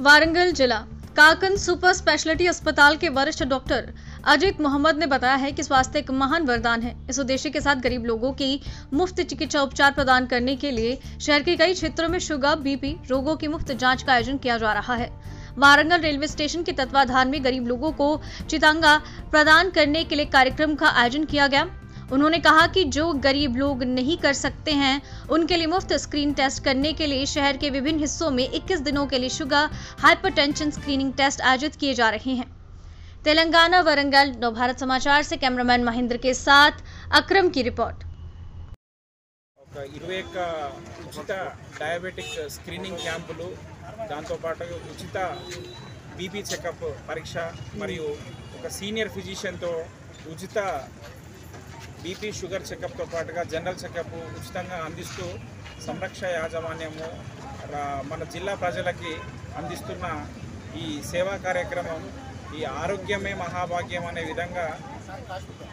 वारंगल जिला काकन super speciality अस्पताल के वरिष्ठ डॉक्टर अजीत मोहम्मद ने बताया है कि स्वास्थ्य एक महान वरदान है। इस उद्देश्य के साथ गरीब लोगों की मुफ्त चिकित्सा उपचार प्रदान करने के लिए शहर के कई क्षेत्रों में शुगर, बीपी रोगों की मुफ्त जांच का आयोजन किया जा रहा है। वारंगल रेलवे स्टेशन के तत्वाधान में गरीब लोगों को चितांगा प्रदान करने के लिए कार्यक्रम का आयोजन किया गया। उन्होंने कहा कि जो गरीब लोग नहीं कर सकते हैं उनके लिए मुफ्त स्क्रीन टेस्ट करने के लिए शहर के विभिन्न हिस्सों में 21 दिनों के लिए शुगर हाइपरटेंशन स्क्रीनिंग टेस्ट आयोजित किए जा रहे हैं। तेलंगाना वरंगल नवभारत समाचार से कैमरामैन महेंद्र के साथ अक्रम की रिपोर्ट। 21 ఉచిత డయాబెటిక్ స్క్రీనింగ్ క్యాంపులు, దాంతో పాటు ఉచిత బీపీ చెకప్ పరీక్ష మరియు ఒక సీనియర్ ఫిజిషియన్తో ఉచిత బీపీ షుగర్ చెకప్తో పాటుగా జనరల్ చెకప్ ఉచితంగా అందిస్తూ సంరక్ష యాజమాన్యము మన జిల్లా ప్రజలకి అందిస్తున్న ఈ సేవా కార్యక్రమం ఈ ఆరోగ్యమే మహాభాగ్యం అనే విధంగా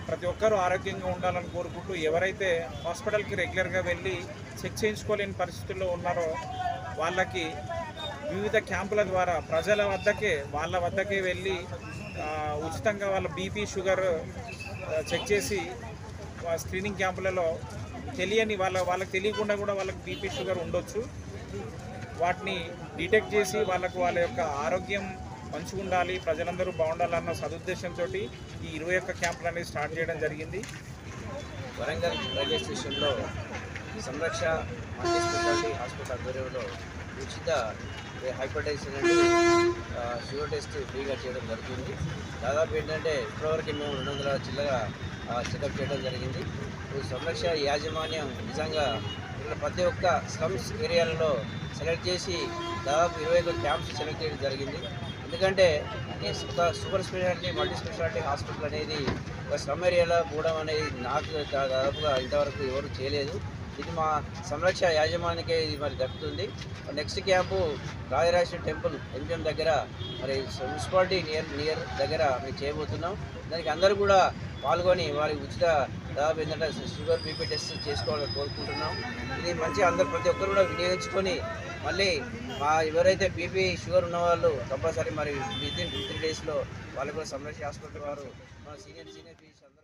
ప్రతి ఒక్కరూ ఆరోగ్యంగా ఉండాలని కోరుకుంటూ ఎవరైతే హాస్పిటల్కి రెగ్యులర్గా వెళ్ళి చెక్ చేయించుకోలేని పరిస్థితుల్లో ఉన్నారో వాళ్ళకి వివిధ క్యాంపుల ద్వారా ప్రజల వద్దకే వాళ్ళ వద్దకే వెళ్ళి ఉచితంగా వాళ్ళ బీపీ షుగర్ చెక్ చేసి స్క్రీనింగ్ క్యాంపులలో తెలియని వాళ్ళకి తెలియకుండా కూడా వాళ్ళకి బీపీ షుగర్ ఉండొచ్చు. వాటిని డిటెక్ట్ చేసి వాళ్ళకు వాళ్ళ యొక్క ఆరోగ్యం మంచిగా ఉండాలి, ప్రజలందరూ బాగుండాలన్న సదుద్దేశంతో ఈ 21 క్యాంపులు అనేది స్టార్ట్ చేయడం జరిగింది. వరంగల్ రైల్వే స్టేషన్లో సంరక్ష మల్టీ స్పెషాలిటీ హాస్పిటల్ ఆధ్వర్యంలో ఉచిత హైపర్టెన్షన్ అండ్ షుగర్ టెస్ట్ ఫ్రీగా చేయడం జరుగుతుంది. దాదాపు ఏంటంటే ఇప్పటివరకు మేము 200 చిల్లగా చెకప్ చేయడం జరిగింది. సంరక్ష యాజమాన్యం నిజంగా ఇక్కడ ప్రతి ఒక్క స్లమ్స్ ఏరియాలలో సెలెక్ట్ చేసి దాదాపు 21 క్యాంప్స్ సెలెక్ట్ చేయడం జరిగింది. ఎందుకంటే ఒక super speciality multi speciality hospital అనేది ఒక స్లమ్ ఏరియాలో పోవడం అనేది నాకు దాదాపుగా ఇంతవరకు ఎవరు చేయలేదు. ఇది మా సంరక్ష యాజమాన్యకే ఇది మరి దక్కుతుంది. Next camp Rajarajeshwari temple MGM దగ్గర మరి మున్సిపాలిటీ నియర్ దగ్గర మేము చేయబోతున్నాం. దానికి అందరూ కూడా పాల్గొని వారి ఉచిత దాదాపు ఏంటంటే షుగర్ బీపీ టెస్ట్ చేసుకోవాలని కోరుకుంటున్నాం. ఇది మంచి అందరూ ప్రతి ఒక్కరు కూడా వినియోగించుకొని మళ్ళీ ఎవరైతే బీపీ షుగర్ ఉన్నవాళ్ళు కంపల్సరీ మరి వితిన్ 3 daysలో వాళ్ళు కూడా సంరక్ష హాస్పిటల్ వారు మన సీనియర్ ఫిజిషియన్